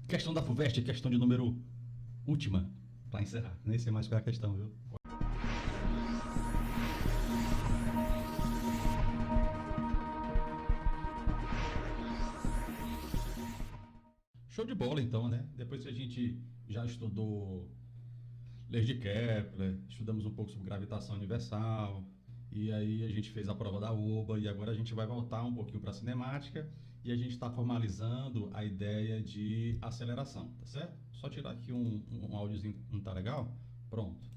Questão da FUVEST, questão de número última, para encerrar. Nem sei mais qual é a questão, viu? Show de bola, então, né? Depois que a gente já estudou leis de Kepler, estudamos um pouco sobre gravitação universal, e aí a gente fez a prova da UBA, e agora a gente vai voltar um pouquinho para a cinemática, e a gente está formalizando a ideia de aceleração, tá certo? Só tirar aqui um áudiozinho, não tá legal? Pronto.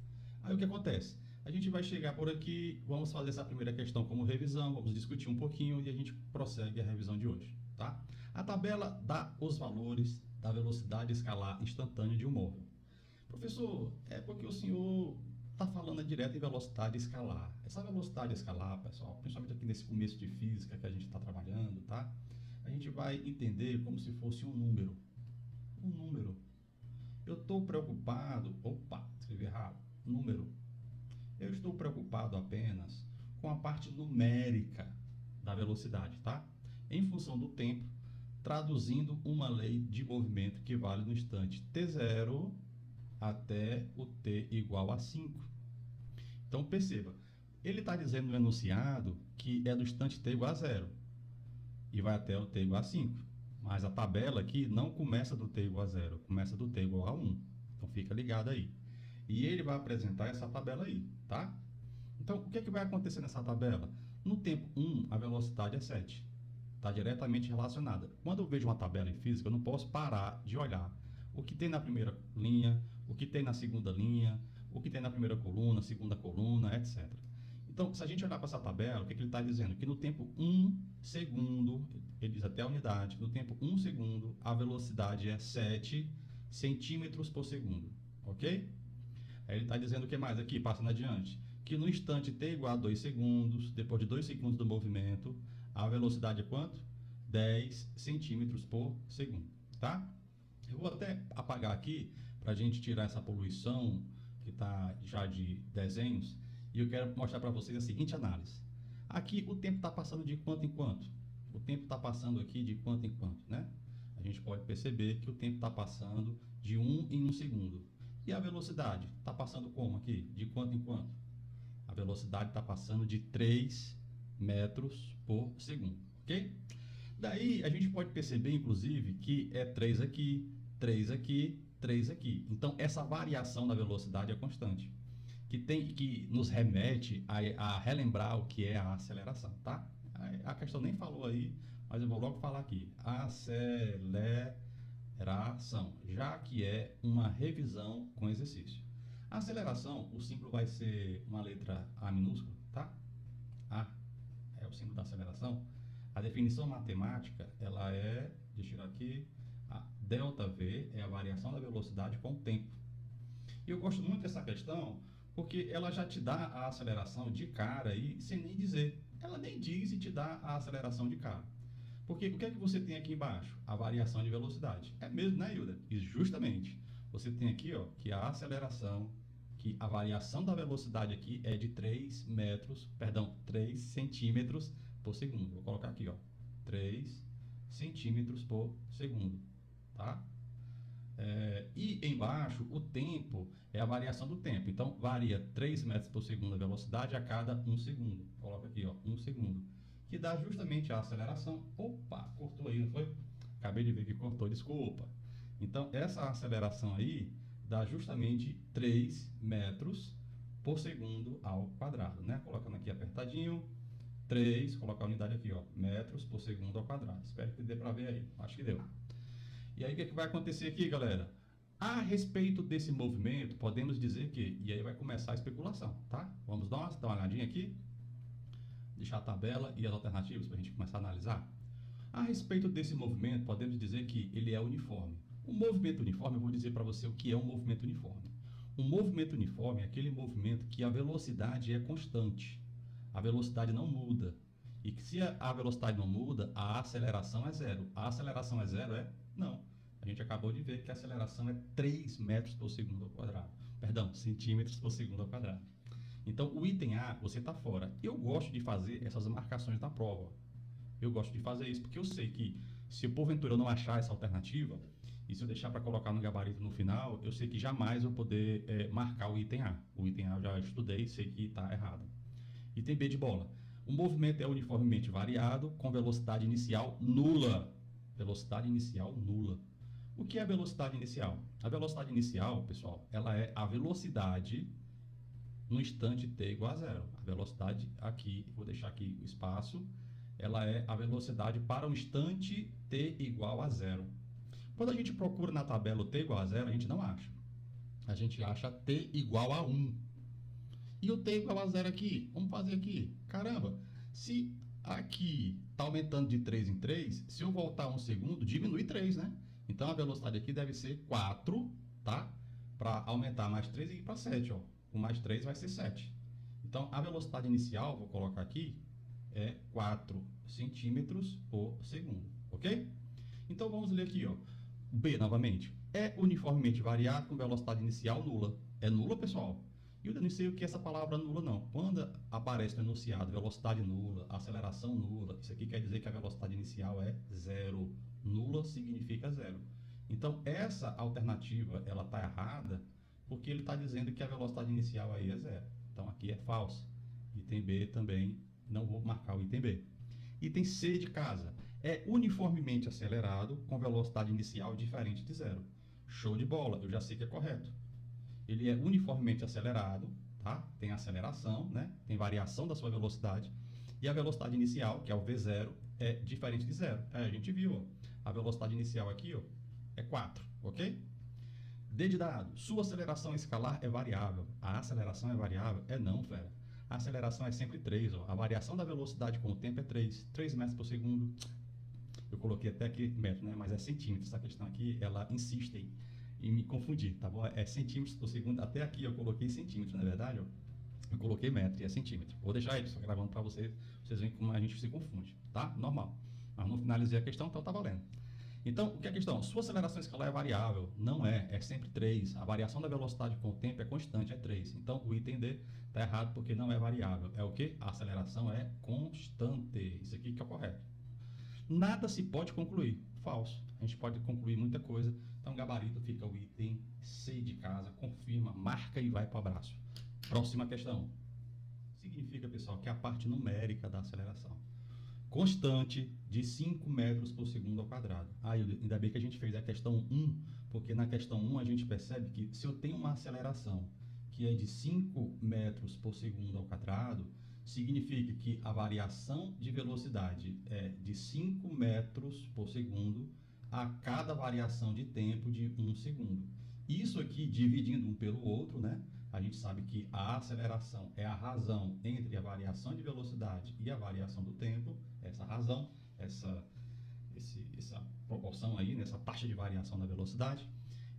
Aí o que acontece? A gente vai chegar por aqui, vamos fazer essa primeira questão como revisão, vamos discutir um pouquinho e a gente prossegue a revisão de hoje, tá? A tabela dá os valores da velocidade escalar instantânea de um móvel. Professor, é porque o senhor está falando direto em velocidade escalar. Essa velocidade escalar, pessoal, principalmente aqui nesse começo de física que a gente está trabalhando, tá? A gente vai entender como se fosse um número. Um número. Eu estou preocupado. Opa, escrevi errado. Número. Eu estou preocupado apenas com a parte numérica da velocidade, tá? Em função do tempo, traduzindo uma lei de movimento que vale no instante t0 até o t igual a 5. Então perceba, ele está dizendo no enunciado que é do instante t igual a 0 e vai até o t igual a 5. Mas a tabela aqui não começa do t igual a 0, começa do t igual a 1. Então fica ligado aí. E ele vai apresentar essa tabela aí, tá? Então o que é que vai acontecer nessa tabela? No tempo 1, a velocidade é 7. Está diretamente relacionada. Quando eu vejo uma tabela em física, eu não posso parar de olhar o que tem na primeira linha, o que tem na segunda linha, o que tem na primeira coluna, segunda coluna, etc. Então, se a gente olhar para essa tabela, o que ele está dizendo? Que no tempo 1 segundo, ele diz até a unidade, no tempo 1 segundo, a velocidade é 7 centímetros por segundo, ok? Aí ele está dizendo o que mais aqui, passando adiante? Que no instante t igual a 2 segundos, depois de 2 segundos do movimento, a velocidade é quanto? 10 centímetros por segundo, tá? Eu vou até apagar aqui para a gente tirar essa poluição que está já de desenhos e eu quero mostrar para vocês a seguinte análise. Aqui o tempo está passando de quanto em quanto? O tempo está passando aqui de quanto em quanto, né? A gente pode perceber que o tempo está passando de 1 em 1 segundo. E a velocidade está passando como aqui? De quanto em quanto? A velocidade está passando de 3 metros por segundo, ok? Daí a gente pode perceber, inclusive, que é 3 aqui, 3 aqui, 3 aqui. Então, essa variação da velocidade é constante, que nos remete a relembrar o que é a aceleração, tá? A questão nem falou aí, mas eu vou logo falar aqui. Aceleração, já que é uma revisão com exercício. A aceleração, o símbolo vai ser uma letra A minúscula, tá? A é o símbolo da aceleração. A definição matemática, ela é, deixa eu tirar aqui, a ΔV é a variação da velocidade com o tempo. E eu gosto muito dessa questão porque ela já te dá a aceleração de cara aí, sem nem dizer. Ela nem diz e te dá a aceleração de cara. Porque o que é que você tem aqui embaixo? A variação de velocidade. É mesmo, né, Hilda? E justamente, você tem aqui, ó, que a aceleração, que a variação da velocidade aqui é de 3 centímetros por segundo. Vou colocar aqui, ó, 3 centímetros por segundo, tá? E embaixo, o tempo é a variação do tempo. Então, varia 3 metros por segundo a velocidade a cada 1 segundo. Coloca aqui, ó, 1 segundo. Que dá justamente a aceleração. Opa, cortou aí, não foi? Acabei de ver que cortou, desculpa. Então, essa aceleração aí dá justamente 3 metros por segundo ao quadrado, né? Colocando aqui apertadinho, 3, colocar a unidade aqui, ó, metros por segundo ao quadrado. Espero que dê para ver aí. Acho que deu. E aí, o que vai acontecer aqui, galera? A respeito desse movimento, podemos dizer que... E aí vai começar a especulação, tá? Vamos dar uma olhadinha aqui. Deixar a tabela e as alternativas para a gente começar a analisar. A respeito desse movimento, podemos dizer que ele é uniforme. O movimento uniforme, eu vou dizer para você o que é um movimento uniforme. Um movimento uniforme é aquele movimento que a velocidade é constante. A velocidade não muda. E que se a velocidade não muda, a aceleração é zero. A aceleração é zero? Não. A gente acabou de ver que a aceleração é 3 metros por segundo ao quadrado. Perdão, centímetros por segundo ao quadrado. Então, o item A, você está fora. Eu gosto de fazer essas marcações na prova. Eu gosto de fazer isso porque eu sei que, se porventura eu não achar essa alternativa, E se eu deixar para colocar no gabarito no final, eu sei que jamais eu vou poder marcar o item A. O item A eu já estudei, sei que está errado. Item B de bola. O movimento é uniformemente variado com velocidade inicial nula. Velocidade inicial nula. O que é a velocidade inicial? A velocidade inicial, pessoal, ela é a velocidade no instante t igual a zero. A velocidade aqui, vou deixar aqui o espaço, ela é a velocidade para o instante t igual a zero. Quando a gente procura na tabela o t igual a zero, a gente não acha. A gente acha t igual a 1. E o t igual a zero aqui? Vamos fazer aqui. Caramba, se aqui está aumentando de 3 em 3, se eu voltar 1 segundo, diminui 3, né? Então a velocidade aqui deve ser 4, tá? Para aumentar mais 3 e ir para 7, ó. Com mais 3 vai ser 7. Então a velocidade inicial, vou colocar aqui, é 4 centímetros por segundo, ok? Então vamos ler aqui, ó. B novamente. É uniformemente variado com velocidade inicial nula. É nula, pessoal? E eu não sei o que é essa palavra nula, não. Quando aparece no enunciado velocidade nula, aceleração nula, isso aqui quer dizer que a velocidade inicial é zero. Nula significa zero. Então, essa alternativa, ela está errada, porque ele está dizendo que a velocidade inicial aí é zero. Então, aqui é falso. Item B também, não vou marcar o item B. Item C de casa. É uniformemente acelerado com velocidade inicial diferente de zero. Show de bola, eu já sei que é correto. Ele é uniformemente acelerado, tá? Tem aceleração, né? Tem variação da sua velocidade. E a velocidade inicial, que é o V0, é diferente de zero. A gente viu, ó, a velocidade inicial aqui, ó, é 4, ok? D de dado. Sua aceleração escalar é variável. A aceleração é variável? É não, fera. A aceleração é sempre 3, ó. A variação da velocidade com o tempo é 3 metros por segundo. Eu coloquei até aqui metro, né? Mas é centímetros. Essa questão aqui, ela insiste em me confundir, tá bom? É centímetros por segundo. Até aqui eu coloquei centímetros, na verdade, ó. Eu coloquei metro e é centímetro. Vou deixar ele só gravando para vocês verem como a gente se confunde, tá? Normal. Mas não finalizei a questão, então tá valendo. Então, o que é a questão? Sua aceleração escalar é variável? Não é, é sempre 3. A variação da velocidade com o tempo é constante, é 3. Então, o item D está errado porque não é variável. É o quê? A aceleração é constante. Isso aqui que é o correto. Nada se pode concluir. Falso. A gente pode concluir muita coisa. Então, gabarito fica o item C de casa. Confirma, marca e vai para o abraço. Próxima questão. Significa, pessoal, que é a parte numérica da aceleração. Constante de 5 metros por segundo ao quadrado. Ainda bem que a gente fez a questão 1, porque na questão 1 a gente percebe que se eu tenho uma aceleração que é de 5 metros por segundo ao quadrado, significa que a variação de velocidade é de 5 metros por segundo a cada variação de tempo de 1 segundo. Isso aqui, dividindo um pelo outro, né? A gente sabe que a aceleração é a razão entre a variação de velocidade e a variação do tempo, essa razão, essa proporção aí, nessa taxa de variação da velocidade.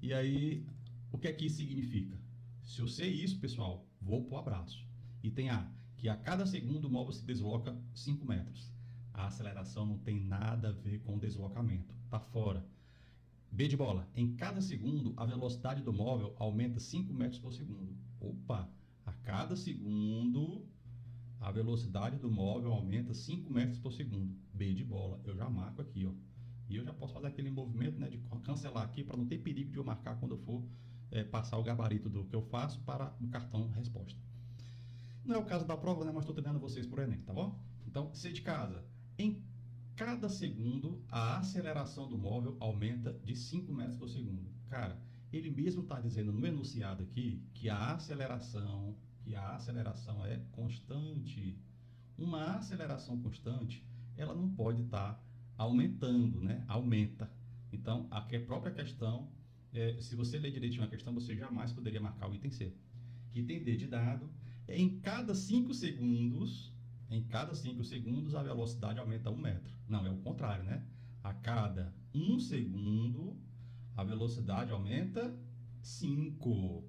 E aí, o que é que isso significa? Se eu sei isso, pessoal, vou para o abraço. Item A, que a cada segundo o móvel se desloca 5 metros. A aceleração não tem nada a ver com o deslocamento, está fora. B de bola. Em cada segundo, a velocidade do móvel aumenta 5 metros por segundo. Opa! A cada segundo, a velocidade do móvel aumenta 5 metros por segundo. B de bola. Eu já marco aqui, ó. E eu já posso fazer aquele movimento, né, de cancelar aqui para não ter perigo de eu marcar quando eu for passar o gabarito do que eu faço para o cartão resposta. Não é o caso da prova, né, mas estou treinando vocês por Enem, tá bom? Então, C de casa. Em cada segundo, a aceleração do móvel aumenta de 5 metros por segundo. Cara, ele mesmo está dizendo no enunciado aqui que a aceleração é constante. Uma aceleração constante, ela não pode estar aumentando, né? Aumenta. Então, aqui a própria questão, se você ler direitinho a questão, você jamais poderia marcar o item C. Item D de dado, em cada 5 segundos... Em cada 5 segundos, a velocidade aumenta 1 metro. Não, é o contrário, né? A cada 1 segundo, a velocidade aumenta 5.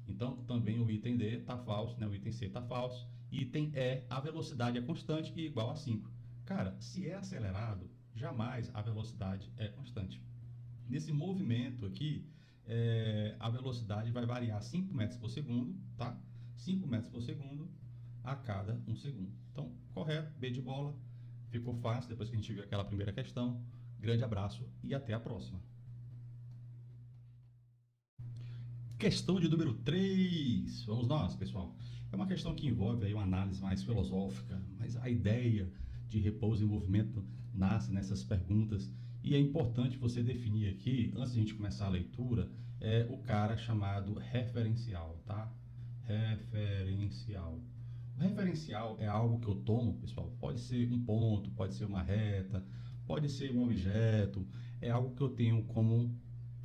Então, também o item D está falso, né? O item C está falso. Item E, a velocidade é constante e igual a 5. Cara, se é acelerado, jamais a velocidade é constante. Nesse movimento aqui, a velocidade vai variar 5 metros por segundo, tá? 5 metros por segundo a cada 1 segundo. Então, correto, B de bola. Ficou fácil depois que a gente viu aquela primeira questão. Grande abraço e até a próxima. Questão de número 3. Vamos nós, pessoal. É uma questão que envolve aí uma análise mais filosófica, mas a ideia de repouso e movimento nasce nessas perguntas. E é importante você definir aqui, antes de a gente começar a leitura, o cara chamado referencial, tá? Referencial. O referencial é algo que eu tomo, pessoal, pode ser um ponto, pode ser uma reta, pode ser um objeto, é algo que eu tenho como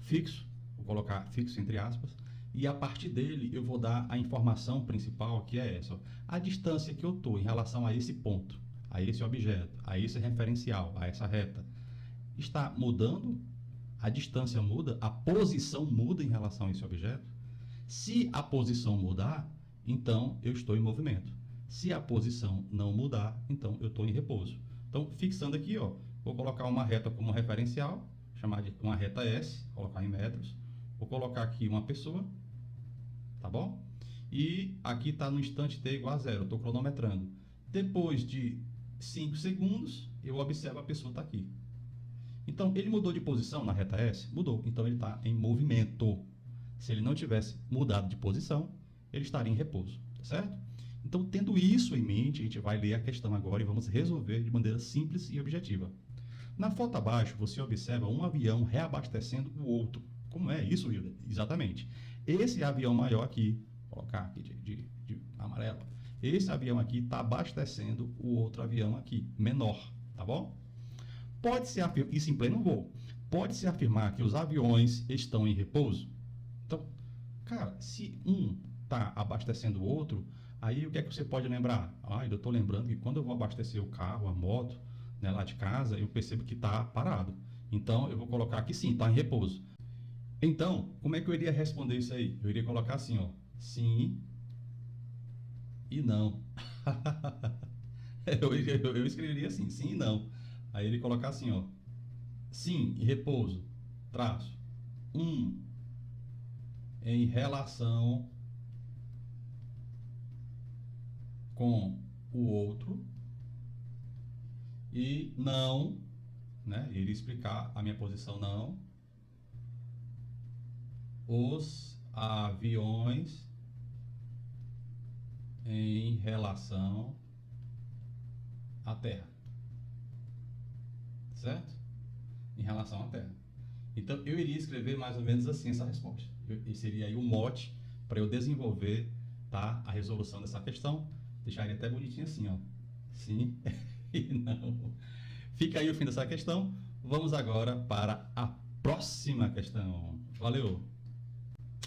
fixo, vou colocar fixo entre aspas, e a partir dele eu vou dar a informação principal, que é essa, a distância que eu estou em relação a esse ponto, a esse objeto, a esse referencial, a essa reta. Está mudando? A distância muda? A posição muda em relação a esse objeto? Se a posição mudar, então eu estou em movimento. Se a posição não mudar, então eu estou em repouso. Então, fixando aqui, ó, vou colocar uma reta como referencial, chamar de uma reta S, colocar em metros. Vou colocar aqui uma pessoa, tá bom? E aqui está no instante t igual a 0, eu estou cronometrando. Depois de 5 segundos, eu observo a pessoa está aqui. Então, ele mudou de posição na reta S? Mudou. Então, ele está em movimento. Se ele não tivesse mudado de posição, ele estaria em repouso, certo? Então, tendo isso em mente, a gente vai ler a questão agora e vamos resolver de maneira simples e objetiva. Na foto abaixo, você observa um avião reabastecendo o outro. Como é isso, Wilder? Exatamente. Esse avião maior aqui, vou colocar aqui de amarelo, esse avião aqui está abastecendo o outro avião aqui, menor, tá bom? Pode-se afirmar, isso em pleno voo, pode-se afirmar que os aviões estão em repouso? Então, cara, se um está abastecendo o outro, aí o que é que você pode lembrar? Eu estou lembrando que quando eu vou abastecer o carro, a moto, né, lá de casa, eu percebo que está parado. Então, eu vou colocar aqui sim, está em repouso. Então, como é que eu iria responder isso aí? Eu iria colocar assim, ó, sim e não. eu escreveria assim, sim e não. Aí ele colocar assim, ó, sim e repouso, traço, em relação com o outro, e não, né, ele explicar a minha posição não, os aviões em relação à Terra, certo? Em relação à Terra. Então, eu iria escrever mais ou menos assim essa resposta. Esse seria aí o mote para eu desenvolver, tá, a resolução dessa questão. Deixaria até bonitinho assim, ó. Sim e não. Fica aí o fim dessa questão. Vamos agora para a próxima questão. Valeu!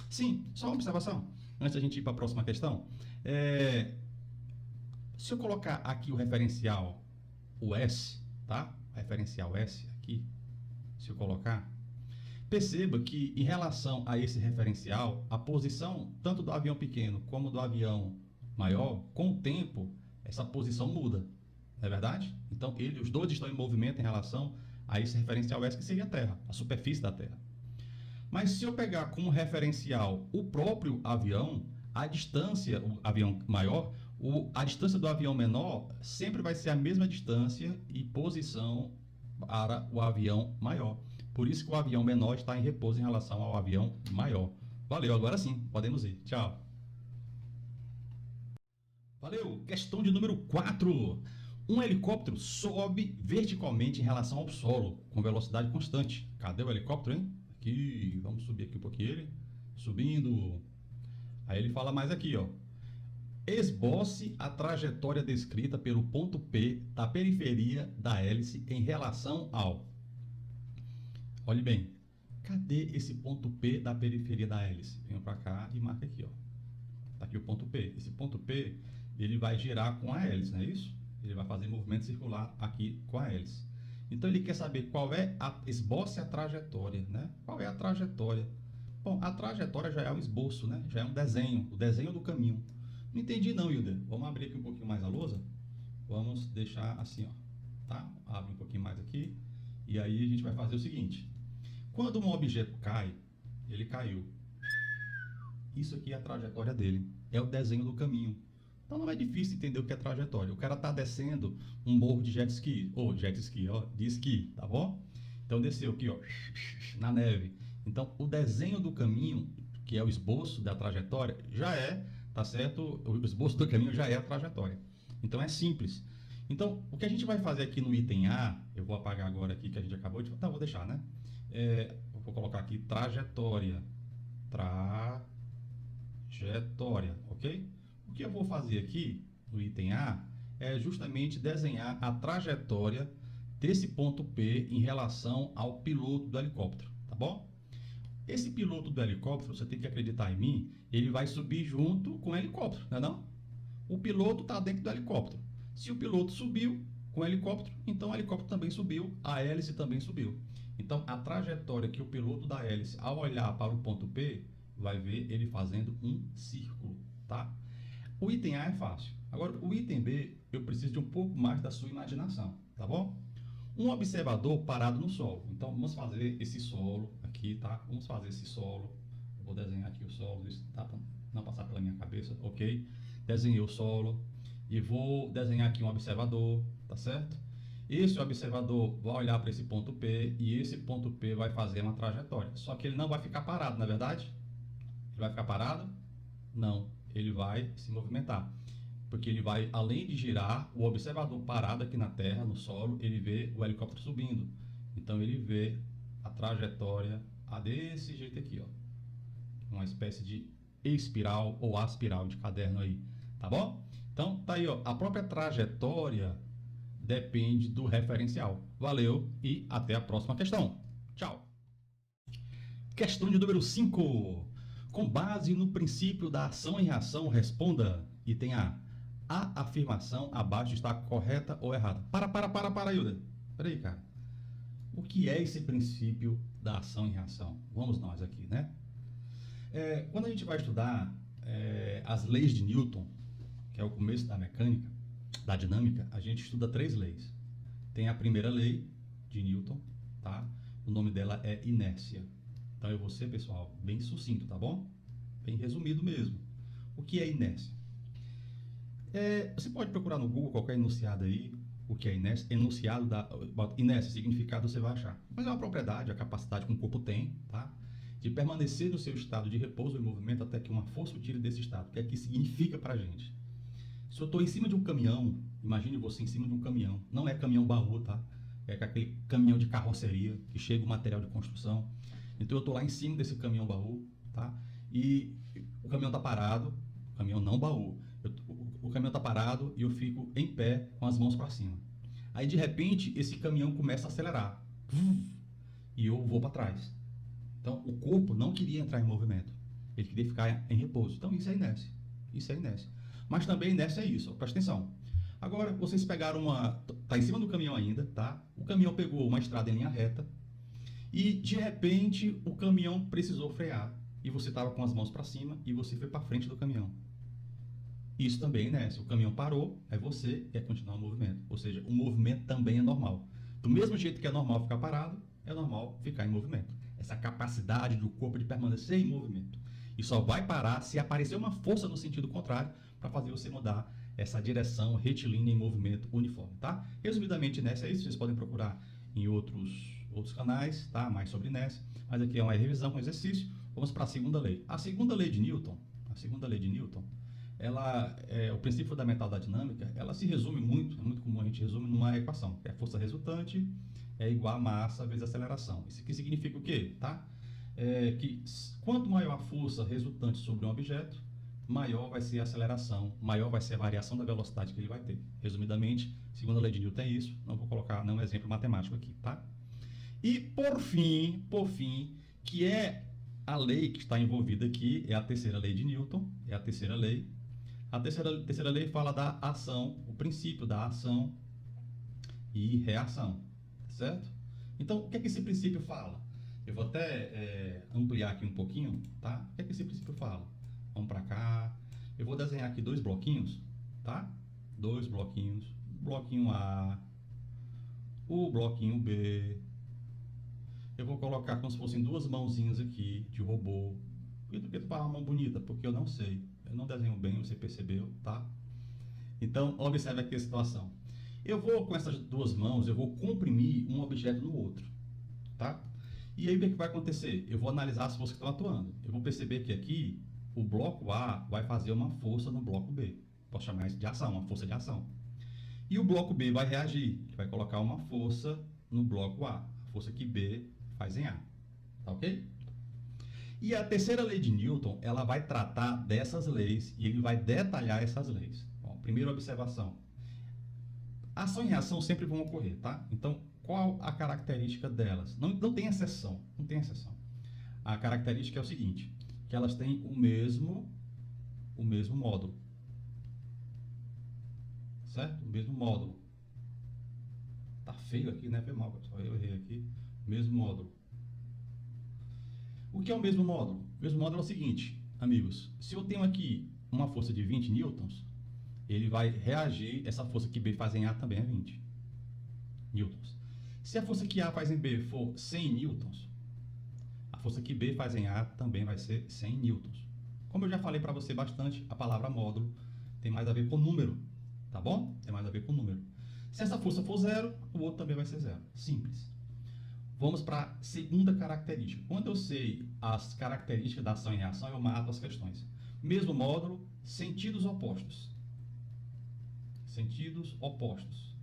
Sim, só uma observação. Antes da gente ir para a próxima questão. Se eu colocar aqui o referencial, o S, tá? Referencial S aqui. Se eu colocar, perceba que em relação a esse referencial, a posição tanto do avião pequeno como do avião maior, com o tempo, essa posição muda. Não é verdade? Então, os dois estão em movimento em relação a esse referencial S, que seria a Terra, a superfície da Terra. Mas se eu pegar como referencial o próprio avião, a distância, o avião maior, a distância do avião menor sempre vai ser a mesma distância e posição para o avião maior. Por isso que o avião menor está em repouso em relação ao avião maior. Valeu, agora sim, podemos ir. Tchau. Valeu, questão de número 4. Um helicóptero sobe verticalmente em relação ao solo, com velocidade constante. Cadê o helicóptero, hein? Aqui, vamos subir aqui um pouquinho ele. Subindo. Aí ele fala mais aqui, ó. Esboce a trajetória descrita pelo ponto P da periferia da hélice em relação ao... Olhe bem, cadê esse ponto P da periferia da hélice? Venho para cá e marca aqui, ó. Tá aqui o ponto P. Esse ponto P, ele vai girar com a hélice, não é isso? Ele vai fazer movimento circular aqui com a hélice. Então ele quer saber qual é esboce a trajetória, né? Qual é a trajetória? Bom, a trajetória já é o esboço, né? Já é um desenho, o desenho do caminho. Não entendi não, Hilder. Vamos abrir aqui um pouquinho mais a lousa. Vamos deixar assim, ó, tá? Abre um pouquinho mais aqui. E aí a gente vai fazer o seguinte. Quando um objeto cai, ele caiu. Isso aqui é a trajetória dele. É o desenho do caminho. Então não é difícil entender o que é trajetória. O cara está descendo um morro de jet ski, de esqui, tá bom? Então desceu aqui, ó, na neve. Então o desenho do caminho que é o esboço da trajetória, já é, tá certo? O esboço do caminho já é a trajetória. Então é simples. Então, o que a gente vai fazer aqui no item A, eu vou apagar agora aqui que a gente acabou de... Não, vou deixar, né? Eu vou colocar aqui trajetória. Trajetória, ok? O que eu vou fazer aqui no item A é justamente desenhar a trajetória desse ponto P em relação ao piloto do helicóptero, tá bom? Esse piloto do helicóptero, você tem que acreditar em mim, ele vai subir junto com o helicóptero, não é não? O piloto está dentro do helicóptero. Se o piloto subiu com o helicóptero, então o helicóptero também subiu, a hélice também subiu. Então, a trajetória que o piloto da hélice, ao olhar para o ponto P, vai ver ele fazendo um círculo, tá? O item A é fácil. Agora, o item B, eu preciso de um pouco mais da sua imaginação, tá bom? Um observador parado no solo. Então, vamos fazer esse solo aqui, tá? Vamos fazer esse solo. Eu vou desenhar aqui o solo, isso tá para não passar pela minha cabeça, ok? Desenhei o solo e vou desenhar aqui um observador, tá certo? Esse observador vai olhar para esse ponto P e esse ponto P vai fazer uma trajetória. Só que ele não vai ficar parado, na verdade? Ele vai ficar parado? Não, ele vai se movimentar. Porque ele vai, além de girar, o observador parado aqui na terra, no solo, ele vê o helicóptero subindo. Então ele vê a trajetória desse jeito aqui, ó. Uma espécie de espiral ou aspiral de caderno aí, tá bom? Então tá aí, ó, a própria trajetória depende do referencial. Valeu e até a próxima questão. Tchau. Questão de número 5. Com base no princípio da ação e reação, responda. Item A. A afirmação abaixo está correta ou errada? Para, Hilda. Espera aí, cara. O que é esse princípio da ação e reação? Vamos nós aqui, né? Quando a gente vai estudar as leis de Newton, que é o começo da mecânica, da dinâmica, a gente estuda 3 leis. Tem a primeira lei de Newton, tá? O nome dela é inércia. Então eu vou ser, pessoal, bem sucinto, tá bom? Bem resumido mesmo. O que é inércia? Você pode procurar no Google qualquer enunciado aí, o que é inércia, enunciado da inércia, significado você vai achar. Mas é uma propriedade, a capacidade que um corpo tem, tá? De permanecer no seu estado de repouso e movimento até que uma força o tire desse estado. O que é que significa pra gente? Se eu estou em cima de um caminhão, imagine você em cima de um caminhão, não é caminhão baú, tá? É aquele caminhão de carroceria que chega o material de construção. Então eu estou lá em cima desse caminhão baú, tá? E o caminhão está parado, o caminhão não baú. O caminhão está parado e eu fico em pé com as mãos para cima. Aí de repente esse caminhão começa a acelerar e eu vou para trás. Então o corpo não queria entrar em movimento, ele queria ficar em repouso. Então isso é inércia. Isso é inércia. Mas também inércia é isso, presta atenção. Agora vocês pegaram tá em cima do caminhão ainda, tá? O caminhão pegou uma estrada em linha reta e de repente o caminhão precisou frear e você estava com as mãos para cima e você foi para frente do caminhão. Isso também é inércia. O caminhão parou, aí você quer continuar o movimento. Ou seja, o movimento também é normal. Do mesmo jeito que é normal ficar parado, é normal ficar em movimento. Essa capacidade do corpo de permanecer em movimento. E só vai parar se aparecer uma força no sentido contrário para fazer você mudar essa direção retilínea em movimento uniforme, tá? Resumidamente, inércia é isso. Vocês podem procurar em outros canais, tá? Mais sobre inércia. Mas aqui é uma revisão com exercício. Vamos para a segunda lei. A segunda lei de Newton, ela o princípio fundamental da dinâmica, ela se resume muito, é muito comum a gente resumir numa equação, que é a força resultante é igual a massa vezes a aceleração. Isso aqui significa o quê? Tá? Que quanto maior a força resultante sobre um objeto, maior vai ser a aceleração, maior vai ser a variação da velocidade que ele vai ter. Resumidamente, segundo a lei de Newton é isso, não vou colocar nenhum exemplo matemático aqui, tá? E por fim, que é a lei que está envolvida aqui, é a terceira lei de Newton, é a terceira lei. A terceira lei fala da ação, o princípio da ação e reação, certo? Então, o que é que esse princípio fala? Eu vou até ampliar aqui um pouquinho, tá? O que é que esse princípio fala? Vamos para cá. Eu vou desenhar aqui 2 bloquinhos, tá? 2 bloquinhos. Bloquinho A, o bloquinho B. Eu vou colocar como se fossem 2 mãozinhas aqui de robô. Por que tu fala uma mão bonita? Porque eu não sei. Eu não desenho bem, você percebeu, tá? Então, observe aqui a situação. Eu vou, com essas 2 mãos, eu vou comprimir um objeto no outro, tá? E aí o que, é que vai acontecer? Eu vou analisar as forças que estão atuando. Eu vou perceber que aqui o bloco A vai fazer uma força no bloco B. Posso chamar isso de ação, uma força de ação. E o bloco B vai reagir. Ele vai colocar uma força no bloco A. A força que B faz em A. Tá ok? E a terceira lei de Newton, ela vai tratar dessas leis e ele vai detalhar essas leis. Bom, primeira observação. Ação e reação sempre vão ocorrer, tá? Então, qual a característica delas? Não tem exceção, não tem exceção. A característica é o seguinte, que elas têm o mesmo módulo. Certo? O mesmo módulo. Tá feio aqui, né? Foi mal, pessoal. Eu errei aqui. Mesmo módulo. O que é o mesmo módulo? O mesmo módulo é o seguinte, amigos. Se eu tenho aqui uma força de 20 newtons, ele vai reagir, essa força que B faz em A também é 20 newtons. Se a força que A faz em B for 100 newtons, a força que B faz em A também vai ser 100 newtons. Como eu já falei para você bastante, a palavra módulo tem mais a ver com número, tá bom? Tem mais a ver com número. Se essa força for zero, o outro também vai ser zero. Simples. Vamos para a segunda característica. Quando eu sei as características da ação e reação, eu mato as questões. Mesmo módulo, sentidos opostos. Sentidos opostos.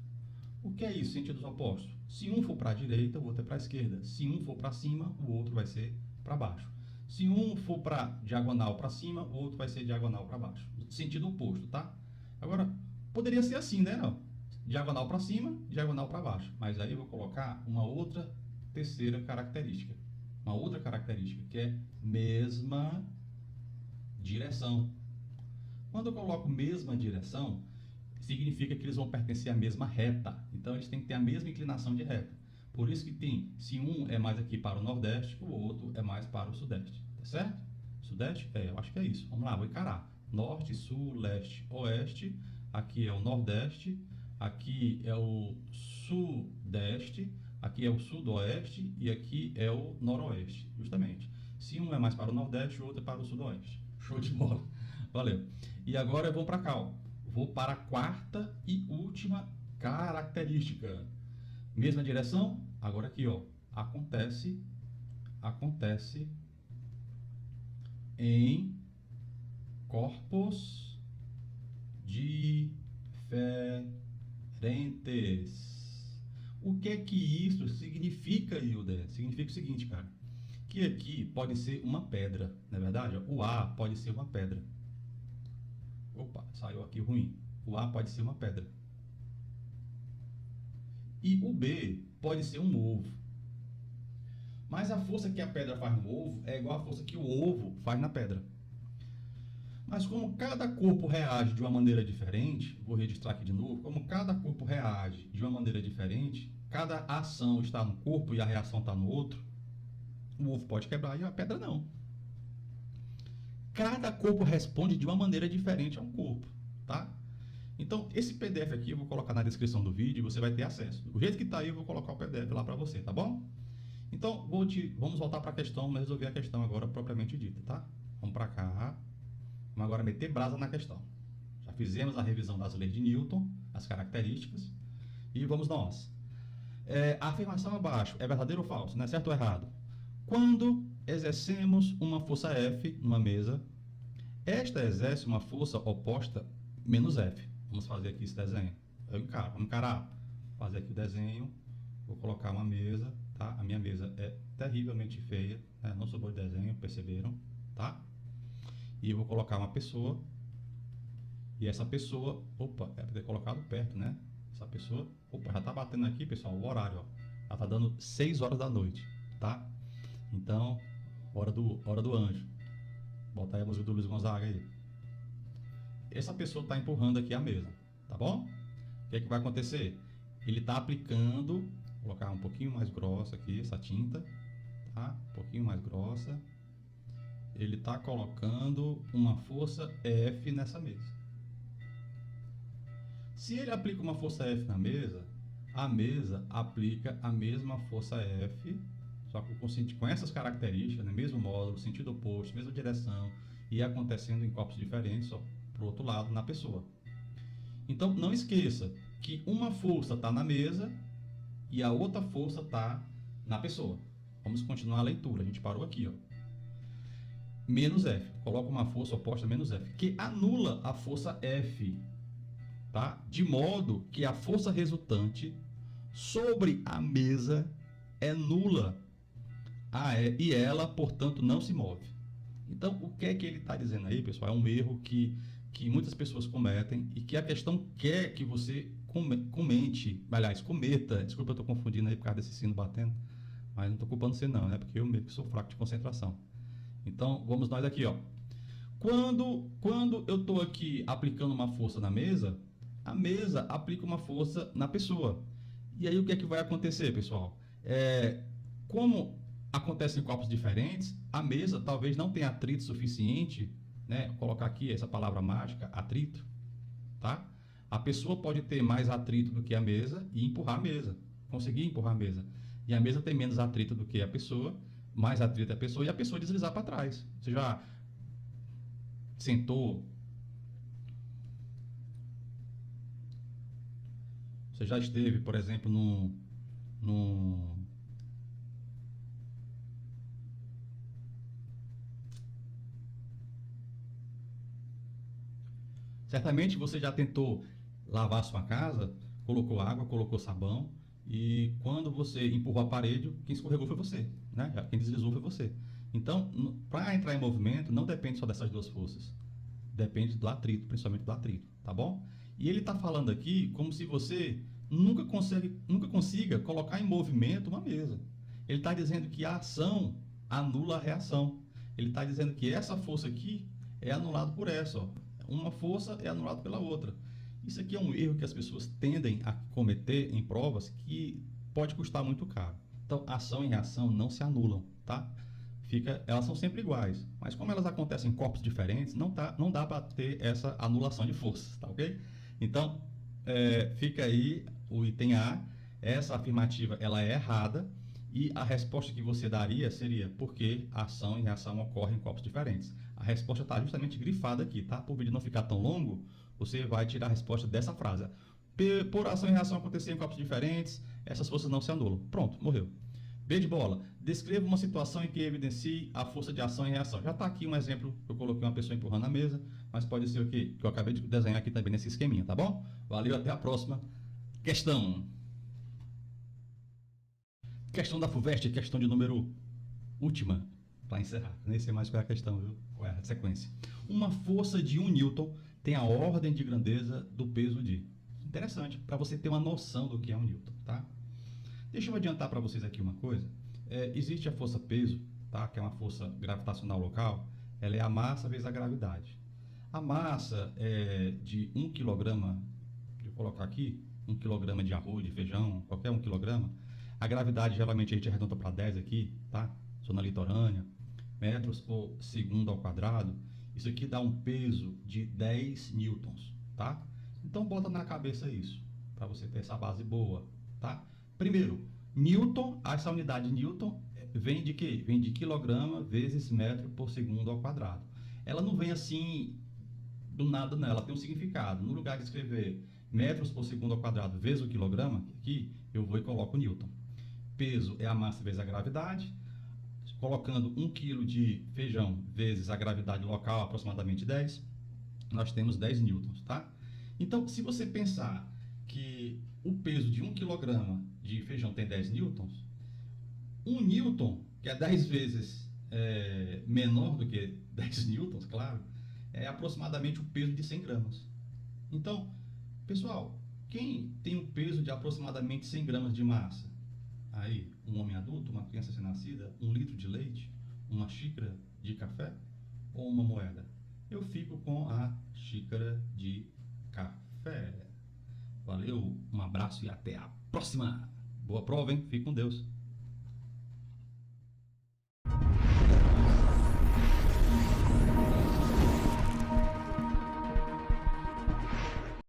O que é isso, sentidos opostos? Se um for para a direita, o outro é para a esquerda. Se um for para cima, o outro vai ser para baixo. Se um for para diagonal para cima, o outro vai ser diagonal para baixo. Sentido oposto, tá? Agora, poderia ser assim, né? Não? Diagonal para cima, diagonal para baixo. Mas aí eu vou colocar uma outra terceira característica. Uma outra característica, que é mesma direção. Quando eu coloco mesma direção, significa que eles vão pertencer à mesma reta. Então, eles têm que ter a mesma inclinação de reta. Por isso que tem, se um é mais aqui para o nordeste, o outro é mais para o sudeste. Tá certo? Sudeste? Eu acho que é isso. Vamos lá, vou encarar. Norte, sul, leste, oeste. Aqui é o nordeste. Aqui é o sudeste. Aqui é o sudoeste. E aqui é o noroeste. Justamente. Se um é mais para o nordeste, o outro é para o sudoeste. Show de bola. Valeu. E agora eu vou para cá, ó. Vou para a quarta e última característica. Mesma direção, agora aqui, ó, acontece em corpos diferentes. O que é que isso significa, Hilda? Significa o seguinte, cara, que aqui pode ser uma pedra, não é verdade? O A pode ser uma pedra. Opa, saiu aqui ruim. O A pode ser uma pedra. E o B pode ser um ovo. Mas a força que a pedra faz no ovo é igual à força que o ovo faz na pedra. Mas como cada corpo reage de uma maneira diferente, vou registrar aqui de novo, como cada corpo reage de uma maneira diferente, cada ação está no corpo e a reação está no outro, o ovo pode quebrar e a pedra não. Cada corpo responde de uma maneira diferente a um corpo, tá? Então, esse PDF aqui eu vou colocar na descrição do vídeo e você vai ter acesso. Do jeito que está aí, eu vou colocar o PDF lá para você, tá bom? Então, vamos voltar para a questão, vamos resolver a questão agora propriamente dita, tá? Vamos para cá. Vamos agora meter brasa na questão. Já fizemos a revisão das leis de Newton, as características, e vamos nós. A afirmação abaixo é verdadeiro ou falso, né? Certo ou errado? Quando exercemos uma força F numa mesa, esta exerce uma força oposta menos F. Vamos fazer aqui esse desenho. Vamos encarar. Fazer aqui o desenho. Vou colocar uma mesa, tá? A minha mesa é terrivelmente feia, né? Não sou bom de desenho, perceberam, tá? E eu vou colocar uma pessoa. E essa pessoa, opa, é para ter colocado perto, né? Essa pessoa, opa, já tá batendo aqui, pessoal, o horário, ó. Ela tá dando 6 horas da noite, tá? Então, hora do anjo. Bota aí a música do Luiz Gonzaga aí. Essa pessoa está empurrando aqui a mesa, tá bom? O que é que vai acontecer? Ele está aplicando, vou colocar um pouquinho mais grossa aqui, essa tinta, tá? Um pouquinho mais grossa. Ele está colocando uma força F nessa mesa. Se ele aplica uma força F na mesa, a mesa aplica a mesma força F, só que com essas características, né? Mesmo módulo, sentido oposto, mesma direção, e acontecendo em corpos diferentes, ó, para o outro lado, na pessoa. Então, não esqueça que uma força está na mesa e a outra força está na pessoa. Vamos continuar a leitura. A gente parou aqui, ó. Menos F. Coloca uma força oposta menos F, que anula a força F, tá? De modo que a força resultante sobre a mesa é nula. E ela, portanto, não se move. Então, o que é que ele está dizendo aí, pessoal? É um erro que muitas pessoas cometem e que a questão quer que você cometa. Desculpa, eu estou confundindo aí por causa desse sino batendo, mas não estou culpando você não, né? Porque eu meio que sou fraco de concentração. Então, vamos nós aqui, ó. Quando eu estou aqui aplicando uma força na mesa, a mesa aplica uma força na pessoa. E aí o que é que vai acontecer, pessoal? Como acontece em corpos diferentes, a mesa talvez não tenha atrito suficiente, né? Vou colocar aqui essa palavra mágica, atrito, tá? A pessoa pode ter mais atrito do que a mesa e empurrar a mesa, conseguir empurrar a mesa. E a mesa tem menos atrito do que a pessoa, mais atrito a pessoa, e a pessoa deslizar para trás. Você já sentou? Você já esteve, por exemplo, num Certamente você já tentou lavar sua casa, colocou água, colocou sabão, e quando você empurrou a parede, quem escorregou foi você, né? Quem deslizou foi você. Então, para entrar em movimento, não depende só dessas duas forças. Depende do atrito, principalmente do atrito, tá bom? E ele está falando aqui como se você nunca consiga colocar em movimento uma mesa. Ele está dizendo que a ação anula a reação. Ele está dizendo que essa força aqui é anulada por essa, ó. Uma força é anulada pela outra. Isso aqui é um erro que as pessoas tendem a cometer em provas que pode custar muito caro. Então, ação e reação não se anulam, tá? Elas são sempre iguais, mas como elas acontecem em corpos diferentes, não dá para ter essa anulação de forças, tá ok? Então, fica aí o item A. Essa afirmativa ela é errada e a resposta que você daria seria porque ação e reação ocorrem em corpos diferentes. A resposta está justamente grifada aqui, tá? Para o vídeo não ficar tão longo, você vai tirar a resposta dessa frase. Por ação e reação acontecer em corpos diferentes, essas forças não se anulam. Pronto, morreu. B de bola. Descreva uma situação em que evidencie a força de ação e reação. Já está aqui um exemplo, eu coloquei uma pessoa empurrando a mesa, mas pode ser o que eu acabei de desenhar aqui também nesse esqueminha, tá bom? Valeu, até a próxima questão. Questão da FUVEST, questão de número última, para encerrar. Nem sei mais qual é a questão, viu? Qual é a sequência. Uma força de 1 Newton tem a ordem de grandeza do peso de... Interessante, para você ter uma noção do que é 1 Newton, tá? Deixa eu adiantar para vocês aqui uma coisa. Existe a força peso, tá? Que é uma força gravitacional local. Ela é a massa vezes a gravidade. A massa de 1 kg, deixa eu colocar aqui, 1 kg de arroz, de feijão, qualquer 1 kg. A gravidade, geralmente, a gente arredonda para 10 aqui, tá? Zona litorânea. Metros por segundo ao quadrado. Isso aqui dá um peso de 10 newtons, tá? Então, bota na cabeça isso, para você ter essa base boa, tá? Primeiro, Newton, essa unidade Newton vem de quê? Vem de quilograma vezes metro por segundo ao quadrado. Ela não vem assim do nada, não. Ela tem um significado. No lugar de escrever metros por segundo ao quadrado vezes o quilograma, aqui eu vou e coloco Newton. Peso é a massa vezes a gravidade. Colocando 1 kg de feijão vezes a gravidade local, aproximadamente 10, nós temos 10 newtons, tá? Então, se você pensar que o peso de 1 kg de feijão tem 10 newtons, 1 newton, que é 10 vezes menor do que 10 newtons, claro, é aproximadamente o peso de 100 gramas. Então, pessoal, quem tem um peso de aproximadamente 100 gramas de massa? Aí, um homem adulto, uma criança recém-nascida, 1 litro de leite, uma xícara de café ou uma moeda? Eu fico com a xícara de café. Valeu, um abraço e até a próxima. Boa prova, hein? Fique com Deus.